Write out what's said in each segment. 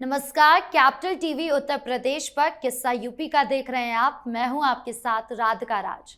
नमस्कार। Capital TV Uttar Pradesh पर किस्सा यूपी का देख रहे हैं आप। मैं हूं आपके साथ राधिका राज।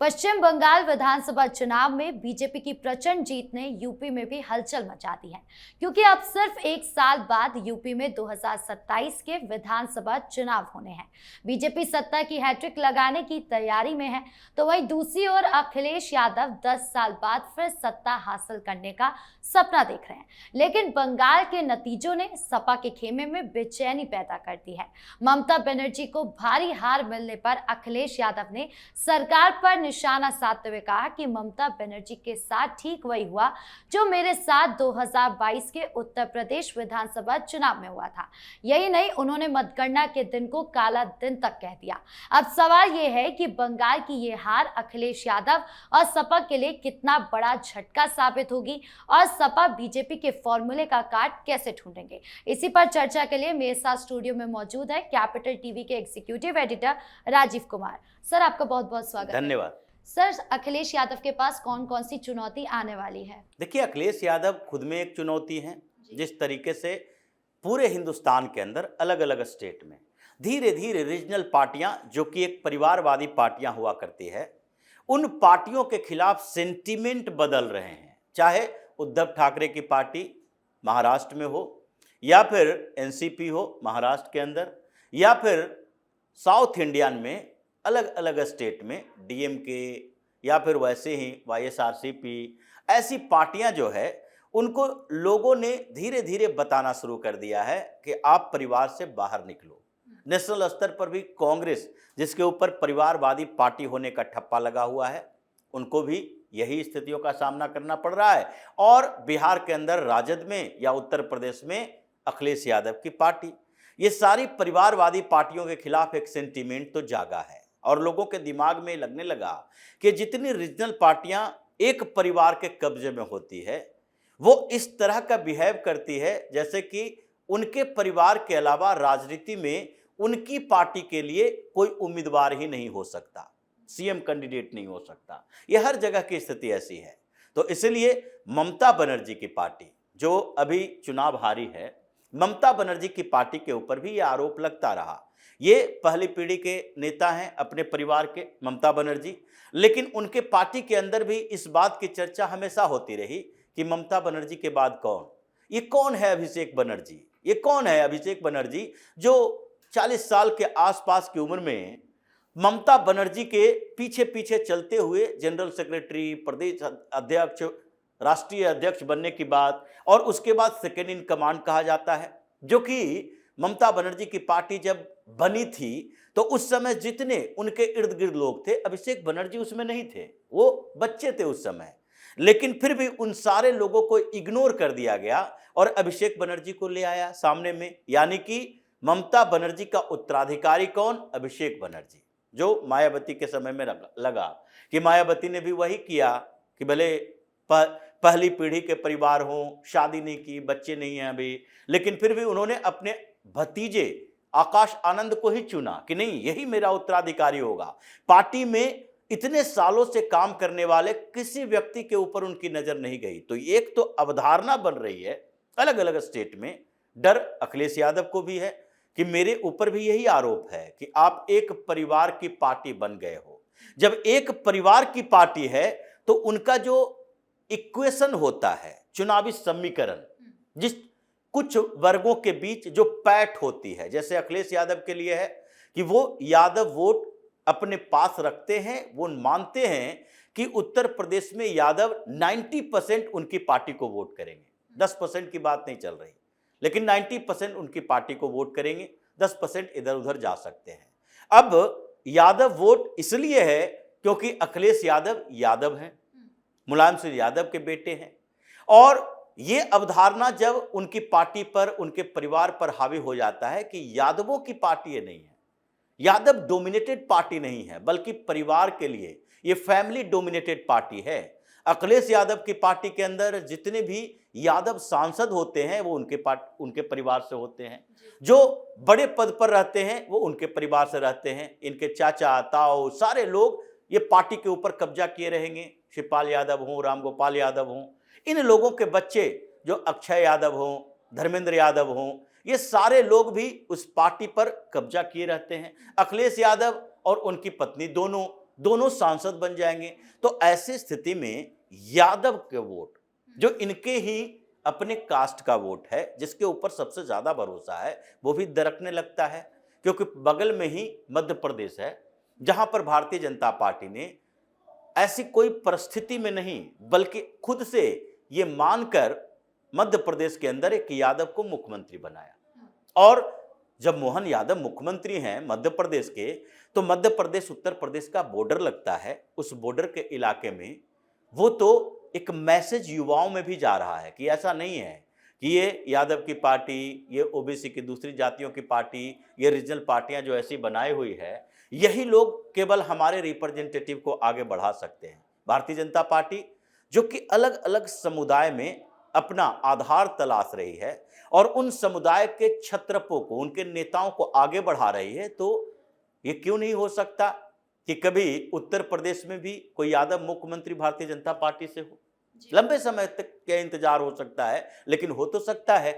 पश्चिम बंगाल विधानसभा चुनाव में बीजेपी की प्रचंड जीत ने यूपी में भी हलचल मचा दी है, क्योंकि अब सिर्फ एक साल बाद यूपी में 2027 के विधानसभा चुनाव होने हैं। बीजेपी सत्ता की हैट्रिक लगाने की तैयारी में है, तो वहीं दूसरी ओर अखिलेश यादव 10 साल बाद फिर सत्ता हासिल करने का सपना देख रहे हैं। लेकिन बंगाल के नतीजों ने सपा के खेमे में बेचैनी पैदा कर दी है। ममता बनर्जी को भारी हार मिलने पर अखिलेश यादव ने सरकार पर निशाना साधते हुए कहा कि ममता बनर्जी के साथ ठीक वही हुआ जो मेरे साथ 2022 के उत्तर प्रदेश विधानसभा चुनाव में हुआ था। यही नहीं, उन्होंने मतगणना के दिन को काला दिन तक कह दिया। अब सवाल यह है कि बंगाल की ये हार अखिलेश यादव और सपा के लिए कितना बड़ा झटका साबित होगी और सपा बीजेपी के फॉर्मूले का कार्ड कैसे ढूंढेंगे। इसी पर चर्चा के लिए मेरे साथ स्टूडियो में मौजूद है कैपिटल टीवी के executive editor Rajeev Kumar. Sir, आपका बहुत बहुत स्वागत। धन्यवाद। सर, अखिलेश यादव के पास कौन कौन सी चुनौती आने वाली है? देखिए, अखिलेश यादव खुद में एक चुनौती है। जिस तरीके से पूरे हिंदुस्तान के अंदर अलग अलग स्टेट में धीरे धीरे रीजनल पार्टियां, जो कि एक परिवारवादी पार्टियां हुआ करती है, उन पार्टियों के खिलाफ सेंटीमेंट बदल रहे हैं। चाहे उद्धव ठाकरे की पार्टी महाराष्ट्र में हो, या फिर एनसीपी हो महाराष्ट्र के अंदर, या फिर साउथ इंडियन में अलग अलग स्टेट में डीएमके, या फिर वैसे ही वाईएसआरसीपी, ऐसी पार्टियां जो है उनको लोगों ने धीरे धीरे बताना शुरू कर दिया है कि आप परिवार से बाहर निकलो। नेशनल स्तर पर भी कांग्रेस, जिसके ऊपर परिवारवादी पार्टी होने का ठप्पा लगा हुआ है, उनको भी यही स्थितियों का सामना करना पड़ रहा है। और बिहार के अंदर राजद में या उत्तर प्रदेश में अखिलेश यादव की पार्टी, ये सारी परिवारवादी पार्टियों के खिलाफ एक सेंटीमेंट तो जागा है और लोगों के दिमाग में लगने लगा कि जितनी रीजनल पार्टियां एक परिवार के कब्जे में होती है, वो इस तरह का बिहेव करती है जैसे कि उनके परिवार के अलावा राजनीति में उनकी पार्टी के लिए कोई उम्मीदवार ही नहीं हो सकता, सीएम कैंडिडेट नहीं हो सकता। यह हर जगह की स्थिति ऐसी है। तो इसलिए ममता बनर्जी की पार्टी, जो अभी चुनाव हारी है, ममता बनर्जी की पार्टी के ऊपर भी यह आरोप लगता रहा। ये पहली पीढ़ी के नेता हैं अपने परिवार के, ममता बनर्जी, लेकिन उनके पार्टी के अंदर भी इस बात की चर्चा हमेशा होती रही कि ममता बनर्जी के बाद कौन, ये कौन है अभिषेक बनर्जी, ये कौन है अभिषेक बनर्जी जो 40 साल के आसपास की उम्र में ममता बनर्जी के पीछे पीछे चलते हुए जनरल सेक्रेटरी, प्रदेश अध्यक्ष, राष्ट्रीय अध्यक्ष बनने की बात, और उसके बाद सेकेंड इन कमांड कहा जाता है। जो कि ममता बनर्जी की पार्टी जब बनी थी तो उस समय जितने उनके इर्द गिर्द लोग थे, अभिषेक बनर्जी उसमें नहीं थे, वो बच्चे थे उस समय, लेकिन फिर भी उन सारे लोगों को इग्नोर कर दिया गया और अभिषेक बनर्जी को ले आया सामने में। यानी कि ममता बनर्जी का उत्तराधिकारी कौन? अभिषेक बनर्जी, जो मायावती के समय में लगा कि मायावती ने भी वही किया कि भले पहली पीढ़ी के परिवार हों, शादी नहीं की, बच्चे नहीं हैं अभी, लेकिन फिर भी उन्होंने अपने भतीजे आकाश आनंद को ही चुना कि नहीं, यही मेरा उत्तराधिकारी होगा। पार्टी में इतने सालों से काम करने वाले किसी व्यक्ति के ऊपर उनकी नजर नहीं गई। तो एक तो अवधारणा बन रही है अलग अलग स्टेट में, डर अखिलेश यादव को भी है कि मेरे ऊपर भी यही आरोप है कि आप एक परिवार की पार्टी बन गए हो। जब एक परिवार की पार्टी है तो उनका जो इक्वेशन होता है, चुनावी समीकरण, जिस कुछ वर्गों के बीच जो पैठ होती है, जैसे अखिलेश यादव के लिए है कि वो यादव वोट अपने पास रखते हैं, वो मानते हैं कि उत्तर प्रदेश में यादव 90% उनकी पार्टी को वोट करेंगे। 10% की बात नहीं चल रही, लेकिन 90% उनकी पार्टी को वोट करेंगे, 10% इधर उधर जा सकते हैं। अब यादव वोट इसलिए है क्योंकि अखिलेश यादव यादव हैं, मुलायम सिंह यादव के बेटे हैं, और ये अवधारणा जब उनकी पार्टी पर, उनके परिवार पर हावी हो जाता है कि यादवों की पार्टी ये नहीं है, यादव डोमिनेटेड पार्टी नहीं है, बल्कि परिवार के लिए ये फैमिली डोमिनेटेड पार्टी है। अखिलेश यादव की पार्टी के अंदर जितने भी यादव सांसद होते हैं वो उनके परिवार से होते हैं, जो बड़े पद पर रहते हैं वो उनके परिवार से रहते हैं। इनके चाचा ताऊ सारे लोग ये पार्टी के ऊपर कब्जा किए रहेंगे, शिवपाल यादव हों, रामगोपाल यादव हों, इन लोगों के बच्चे जो अक्षय यादव हों, धर्मेंद्र यादव हों, ये सारे लोग भी उस पार्टी पर कब्जा किए रहते हैं। अखिलेश यादव और उनकी पत्नी दोनों सांसद बन जाएंगे। तो ऐसी स्थिति में यादव के वोट, जो इनके ही अपने कास्ट का वोट है, जिसके ऊपर सबसे ज्यादा भरोसा है, वो भी दरकने लगता है। क्योंकि बगल में ही मध्य प्रदेश है, जहां पर भारतीय जनता पार्टी ने ऐसी कोई परिस्थिति में नहीं, बल्कि खुद से ये मानकर मध्य प्रदेश के अंदर एक यादव को मुख्यमंत्री बनाया। और जब मोहन यादव मुख्यमंत्री हैं मध्य प्रदेश के, तो मध्य प्रदेश उत्तर प्रदेश का बॉर्डर लगता है। उस बॉर्डर के इलाके में वो तो एक मैसेज युवाओं में भी जा रहा है कि ऐसा नहीं है कि ये यादव की पार्टी, ये ओबीसी की दूसरी जातियों की पार्टी, ये रीजनल पार्टियां जो ऐसी बनाई हुई है, यही लोग केवल हमारे रिप्रेजेंटेटिव को आगे बढ़ा सकते हैं। भारतीय जनता पार्टी जो कि अलग अलग समुदाय में अपना आधार तलाश रही है और उन समुदाय के क्षत्रपों को, उनके नेताओं को आगे बढ़ा रही है, तो ये क्यों नहीं हो सकता कि कभी उत्तर प्रदेश में भी कोई यादव मुख्यमंत्री भारतीय जनता पार्टी से हो। लंबे समय तक क्या इंतजार हो सकता है, लेकिन हो तो सकता है।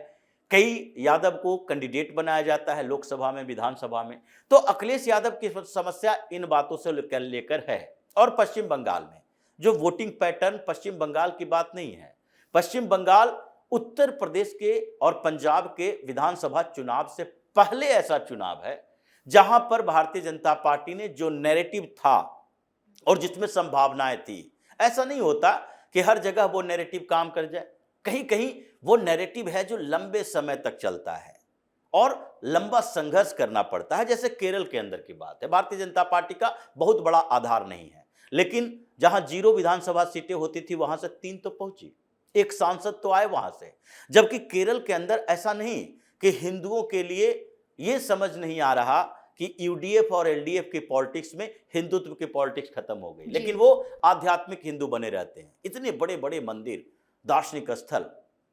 कई यादव को कैंडिडेट बनाया जाता है लोकसभा में, विधानसभा में। तो अखिलेश यादव की समस्या इन बातों से लेकर है। और पश्चिम बंगाल में जो वोटिंग पैटर्न, पश्चिम बंगाल की बात नहीं है, पश्चिम बंगाल उत्तर प्रदेश के और पंजाब के विधानसभा चुनाव से पहले ऐसा चुनाव है जहां पर भारतीय जनता पार्टी ने जो नैरेटिव था और जिसमें संभावनाएं थी, ऐसा नहीं होता कि हर जगह वो नैरेटिव काम कर जाए। कहीं कहीं वो नैरेटिव है जो लंबे समय तक चलता है और लंबा संघर्ष करना पड़ता है। जैसे केरल के अंदर की बात है, भारतीय जनता पार्टी का बहुत बड़ा आधार नहीं है, लेकिन जहां 0 विधानसभा सीटें होती थी वहां से 3 तो पहुंची, एक सांसद तो आए वहां से। जबकि केरल के अंदर ऐसा नहीं कि हिंदुओं के लिए ये समझ नहीं आ रहा कि यूडीएफ और एलडीएफ की पॉलिटिक्स में हिंदुत्व की पॉलिटिक्स खत्म हो गई, लेकिन वो आध्यात्मिक हिंदू बने रहते हैं। इतने बड़े बड़े मंदिर, दार्शनिक स्थल,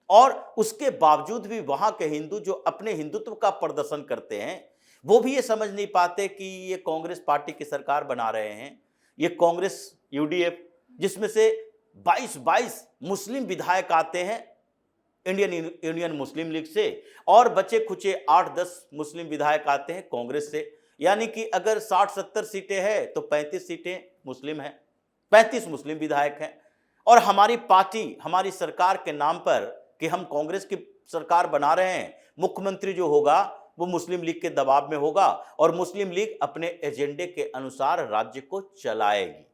और उसके बावजूद भी वहां के हिंदू जो अपने हिंदुत्व का प्रदर्शन करते हैं, वो भी ये समझ नहीं पाते कि ये कांग्रेस पार्टी की सरकार बना रहे हैं। ये कांग्रेस यूडीएफ, जिसमें से 22 मुस्लिम विधायक आते हैं इंडियन यूनियन मुस्लिम लीग से, और बचे खुचे 8-10 मुस्लिम विधायक आते हैं कांग्रेस से। यानी कि अगर 60-70 सीटें हैं तो 35 सीटें मुस्लिम हैं, 35 मुस्लिम विधायक हैं। और हमारी पार्टी, हमारी सरकार के नाम पर कि हम कांग्रेस की सरकार बना रहे हैं, मुख्यमंत्री जो होगा वो मुस्लिम लीग के दबाव में होगा और मुस्लिम लीग अपने एजेंडे के अनुसार राज्य को चलाएगी।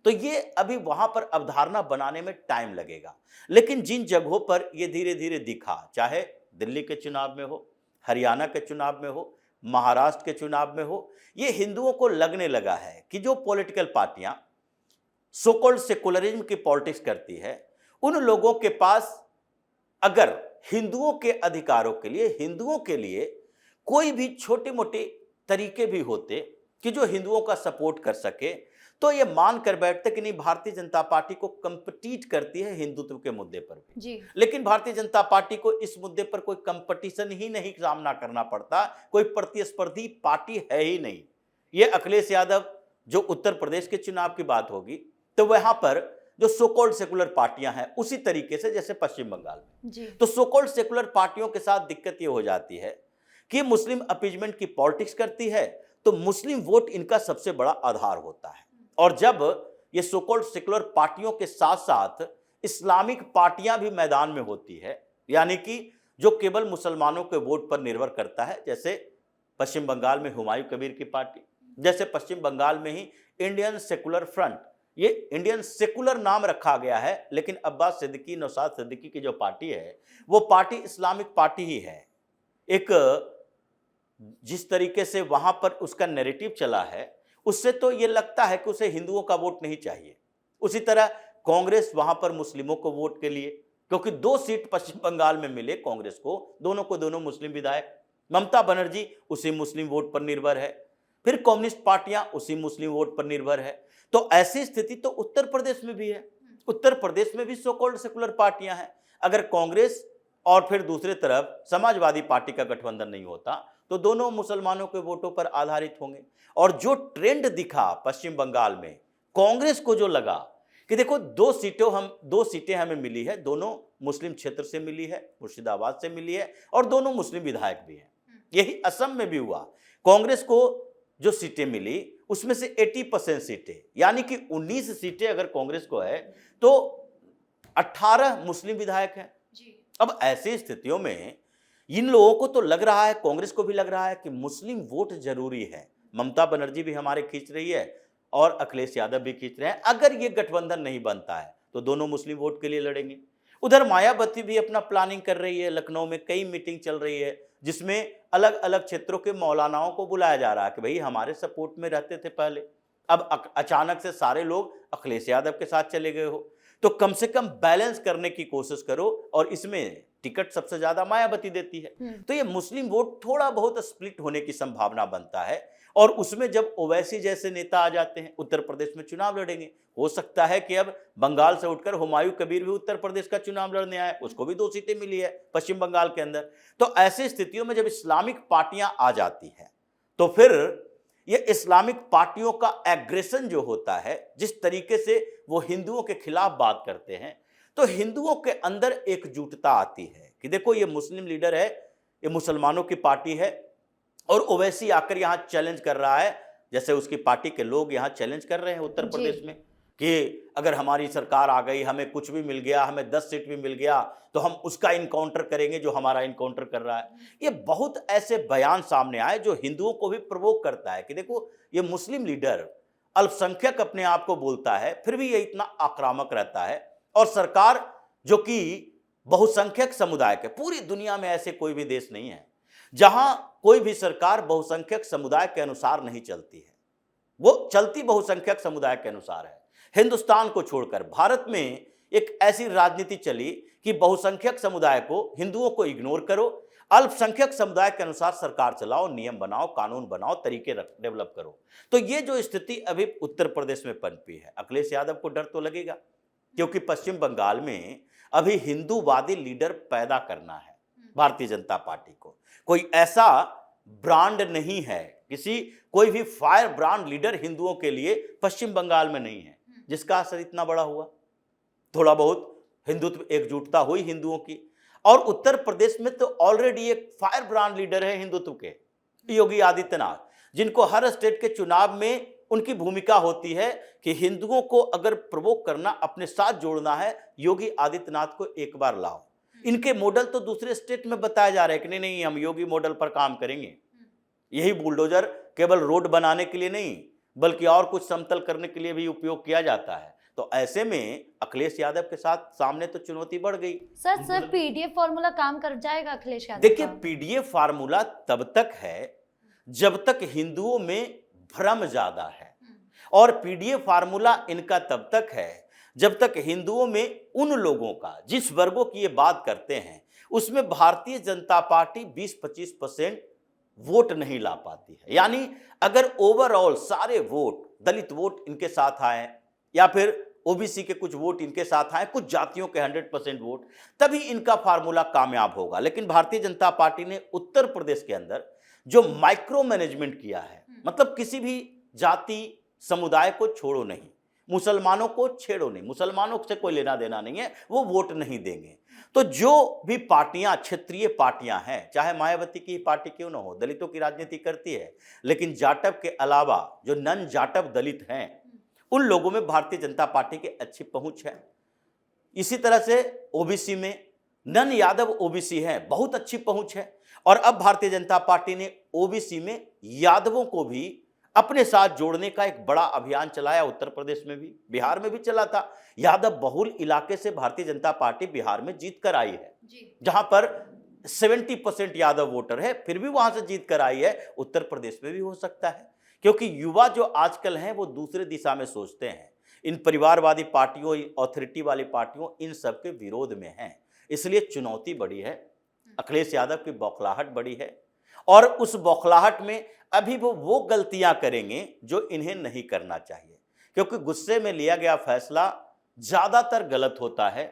तो ये अभी वहां पर अवधारणा बनाने में टाइम लगेगा। लेकिन जिन जगहों पर ये धीरे धीरे दिखा, चाहे दिल्ली के चुनाव में हो, हरियाणा के चुनाव में हो, महाराष्ट्र के चुनाव में हो, ये हिंदुओं को लगने लगा है कि जो पॉलिटिकल पार्टियां सो कॉल्ड सेकुलरिज्म की पॉलिटिक्स करती है, उन लोगों के पास अगर हिंदुओं के अधिकारों के लिए, हिंदुओं के लिए कोई भी छोटे मोटे तरीके भी होते कि जो हिंदुओं का सपोर्ट कर सके, तो ये मान कर बैठते कि नहीं, भारतीय जनता पार्टी को कंपीट करती है हिंदुत्व के मुद्दे पर भी जी। लेकिन भारतीय जनता पार्टी को इस मुद्दे पर कोई कंपटीशन ही नहीं सामना करना पड़ता, कोई प्रतिस्पर्धी पार्टी है ही नहीं। ये अखिलेश यादव जो उत्तर प्रदेश के चुनाव की बात होगी, तो वहां पर जो सो कॉल्ड सेकुलर पार्टियां हैं, उसी तरीके से जैसे पश्चिम बंगाल में जी। तो सो कॉल्ड सेकुलर पार्टियों के साथ दिक्कत ये हो जाती है कि मुस्लिम अपीजमेंट की पॉलिटिक्स करती है, तो मुस्लिम वोट इनका सबसे बड़ा आधार होता है। और जब ये सो कॉल्ड सेकुलर पार्टियों के साथ साथ इस्लामिक पार्टियां भी मैदान में होती है, यानी कि जो केवल मुसलमानों के वोट पर निर्भर करता है, जैसे पश्चिम बंगाल में हुमायूं कबीर की पार्टी, जैसे पश्चिम बंगाल में ही इंडियन सेकुलर फ्रंट, ये इंडियन सेकुलर नाम रखा गया है, लेकिन अब्बास सिद्दीकी, नौशाद सिद्दीकी की जो पार्टी है, वो पार्टी इस्लामिक पार्टी ही है। एक जिस तरीके से वहां पर उसका नैरेटिव चला है, उससे तो ये लगता है कि उसे हिंदुओं का वोट नहीं चाहिए। उसी तरह कांग्रेस वहां पर मुस्लिमों को वोट के लिए, क्योंकि 2 सीट पश्चिम बंगाल में मिले कांग्रेस को दोनों मुस्लिम विधायक, ममता बनर्जी उसी मुस्लिम वोट पर निर्भर है, फिर कम्युनिस्ट पार्टियां उसी मुस्लिम वोट पर निर्भर है। तो ऐसी स्थिति तो उत्तर प्रदेश में भी है। उत्तर प्रदेश में भी सो कॉल्ड सेकुलर पार्टियां हैं। अगर कांग्रेस और फिर दूसरे तरफ समाजवादी पार्टी का गठबंधन नहीं होता, तो दोनों मुसलमानों के वोटों पर आधारित होंगे। और जो ट्रेंड दिखा पश्चिम बंगाल में, कांग्रेस को जो लगा कि देखो दो सीटें हमें मिली है, दोनों मुस्लिम क्षेत्र से मिली है, मुर्शिदाबाद से मिली है, और दोनों मुस्लिम विधायक भी हैं। यही असम में भी हुआ। कांग्रेस को जो सीटें मिली उसमें से 80% सीटें, यानी कि 19 सीटें अगर कांग्रेस को है तो 18 मुस्लिम विधायक हैं। अब ऐसी स्थितियों में इन लोगों को तो लग रहा है, कांग्रेस को भी लग रहा है कि मुस्लिम वोट जरूरी है। ममता बनर्जी भी हमारे खींच रही है और अखिलेश यादव भी खींच रहे हैं। अगर ये गठबंधन नहीं बनता है तो दोनों मुस्लिम वोट के लिए लड़ेंगे। उधर मायावती भी अपना प्लानिंग कर रही है, लखनऊ में कई मीटिंग चल रही है जिसमें अलग अलग क्षेत्रों के मौलानाओं को बुलाया जा रहा है कि भाई हमारे सपोर्ट में रहते थे पहले, अब अचानक से सारे लोग अखिलेश यादव के साथ चले गए हो, तो कम से कम बैलेंस करने की कोशिश करो। और इसमें टिकट सबसे ज्यादा मायावती देती है, तो ये मुस्लिम वोट थोड़ा बहुत स्प्लिट होने की संभावना बनता है। और उसमें जब ओवैसी जैसे नेता आ जाते हैं, उत्तर प्रदेश में चुनाव लड़ेंगे, हो सकता है कि अब बंगाल से उठकर हुमायूं कबीर भी उत्तर प्रदेश का चुनाव लड़ने आए, उसको भी 2 सीटें मिली है पश्चिम बंगाल के अंदर। तो ऐसी स्थितियों में जब इस्लामिक पार्टियां आ जाती हैं तो फिर ये इस्लामिक पार्टियों का एग्रेशन जो होता है, जिस तरीके से वो हिंदुओं के खिलाफ बात करते हैं, तो हिंदुओं के अंदर एकजुटता आती है कि देखो ये मुस्लिम लीडर है, ये मुसलमानों की पार्टी है, और ओवैसी आकर यहां चैलेंज कर रहा है, जैसे उसकी पार्टी के लोग यहां चैलेंज कर रहे हैं उत्तर प्रदेश में कि अगर हमारी सरकार आ गई, हमें कुछ भी मिल गया, हमें 10 सीट भी मिल गया, तो हम उसका इनकाउंटर करेंगे जो हमारा इनकाउंटर कर रहा है। ये बहुत ऐसे बयान सामने आए जो हिंदुओं को भी प्रवोक करता है कि देखो ये मुस्लिम लीडर अल्पसंख्यक अपने आप को बोलता है, फिर भी ये इतना आक्रामक रहता है। और सरकार जो कि बहुसंख्यक समुदाय के, पूरी दुनिया में ऐसे कोई भी देश नहीं है जहां कोई भी सरकार बहुसंख्यक समुदाय के अनुसार नहीं चलती है, वो चलती बहुसंख्यक समुदाय के अनुसार है। हिंदुस्तान को छोड़कर भारत में एक ऐसी राजनीति चली कि बहुसंख्यक समुदाय को, हिंदुओं को इग्नोर करो, अल्पसंख्यक समुदाय के अनुसार सरकार चलाओ, नियम बनाओ, कानून बनाओ, तरीके डेवलप करो। तो ये जो स्थिति अभी उत्तर प्रदेश में पनपी है, अखिलेश यादव को डर तो लगेगा, क्योंकि पश्चिम बंगाल में अभी हिंदूवादी लीडर पैदा करना है भारतीय जनता पार्टी को। कोई ऐसा ब्रांड नहीं है, कोई भी फायर ब्रांड लीडर हिंदुओं के लिए पश्चिम बंगाल में नहीं है जिसका असर इतना बड़ा हुआ। थोड़ा बहुत हिंदुत्व एकजुटता हुई हिंदुओं की, और उत्तर प्रदेश में तो ऑलरेडी एक फायर ब्रांड लीडर है हिंदुत्व के, योगी आदित्यनाथ, जिनको हर स्टेट के चुनाव में उनकी भूमिका होती है कि हिंदुओं को अगर प्रवोक करना, अपने साथ जोड़ना है, योगी आदित्यनाथ को एक बार लाओ। इनके मॉडल तो दूसरे स्टेट में बताया जा रहा है कि नहीं नहीं हम योगी मॉडल पर काम करेंगे। यही बुलडोजर केवल रोड बनाने के लिए नहीं बल्कि और कुछ समतल करने के लिए भी उपयोग किया जाता है। तो ऐसे में अखिलेश यादव के साथ सामने तो चुनौती बढ़ गई। सर पीडीएफ फॉर्मूला काम कर जाएगा अखिलेश यादव? देखिए, पीडीएफ फार्मूला तब तक है जब तक हिंदुओं में भ्रम ज्यादा है, और पीडीएफ फार्मूला इनका तब तक है जब तक हिंदुओं में उन लोगों का, जिस वर्गों की ये बात करते हैं, उसमें भारतीय जनता पार्टी 20-25% वोट नहीं ला पाती है। यानी अगर ओवरऑल सारे वोट, दलित वोट इनके साथ आए, या फिर ओबीसी के कुछ वोट इनके साथ आए, कुछ जातियों के 100% वोट, तभी इनका फार्मूला कामयाब होगा। लेकिन भारतीय जनता पार्टी ने उत्तर प्रदेश के अंदर जो माइक्रो मैनेजमेंट किया है, मतलब किसी भी जाति समुदाय को छोड़ो नहीं, मुसलमानों को छेड़ो नहीं, मुसलमानों से कोई लेना देना नहीं है, वो वोट नहीं देंगे। तो जो भी पार्टियां, क्षेत्रीय पार्टियां हैं, चाहे मायावती की पार्टी क्यों ना हो, दलितों की राजनीति करती है, लेकिन जाटव के अलावा जो नन जाटव दलित हैं, उन लोगों में भारतीय जनता पार्टी की अच्छी पहुंच है। इसी तरह से ओबीसी में नन यादव ओबीसी हैं, बहुत अच्छी पहुंच है। और अब भारतीय जनता पार्टी ने ओबीसी में यादवों को भी अपने साथ जोड़ने का एक बड़ा अभियान चलाया। उत्तर प्रदेश में भी, बिहार में भी चला था। यादव बहुल इलाके से भारतीय जनता पार्टी बिहार में जीत कर आई है, जहां पर 70% यादव वोटर है, फिर भी वहां से जीत कर आई है। उत्तर प्रदेश में भी हो सकता है, क्योंकि युवा जो आजकल हैं वो दूसरे दिशा में सोचते हैं। इन परिवारवादी पार्टियों, ऑथोरिटी वाली पार्टियों, इन सब के विरोध में हैं। इसलिए चुनौती बड़ी है, अखिलेश यादव की बौखलाहट बड़ी है, और उस बौखलाहट में अभी वो गलतियां करेंगे जो इन्हें नहीं करना चाहिए, क्योंकि गुस्से में लिया गया फैसला ज्यादातर गलत होता है।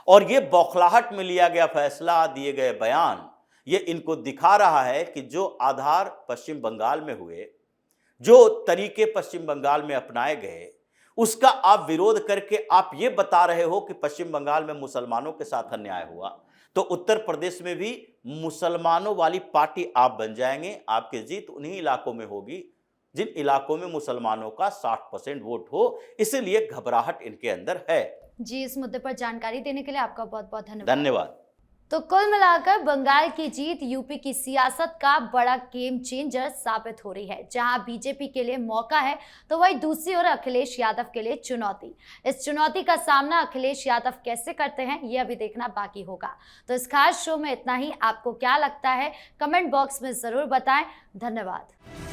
और ये बौखलाहट में लिया गया फैसला, दिए गए बयान, ये इनको दिखा रहा है कि जो आधार पश्चिम बंगाल में हुए, जो तरीके पश्चिम बंगाल में अपनाए गए, उसका आप विरोध करके आप ये बता रहे हो कि पश्चिम बंगाल में मुसलमानों के साथ अन्याय हुआ, तो उत्तर प्रदेश में भी मुसलमानों वाली पार्टी आप बन जाएंगे। आपकी जीत उन्हीं इलाकों में होगी जिन इलाकों में मुसलमानों का 60% वोट हो, इसलिए घबराहट इनके अंदर है। जी, इस मुद्दे पर जानकारी देने के लिए आपका बहुत बहुत धन्यवाद। धन्यवाद। तो कुल मिलाकर बंगाल की जीत यूपी की सियासत का बड़ा गेम चेंजर साबित हो रही है। जहां बीजेपी के लिए मौका है, तो वहीं दूसरी ओर अखिलेश यादव के लिए चुनौती। इस चुनौती का सामना अखिलेश यादव कैसे करते हैं, ये अभी देखना बाकी होगा। तो इस खास शो में इतना ही। आपको क्या लगता है, कमेंट बॉक्स में जरूर बताएं। धन्यवाद।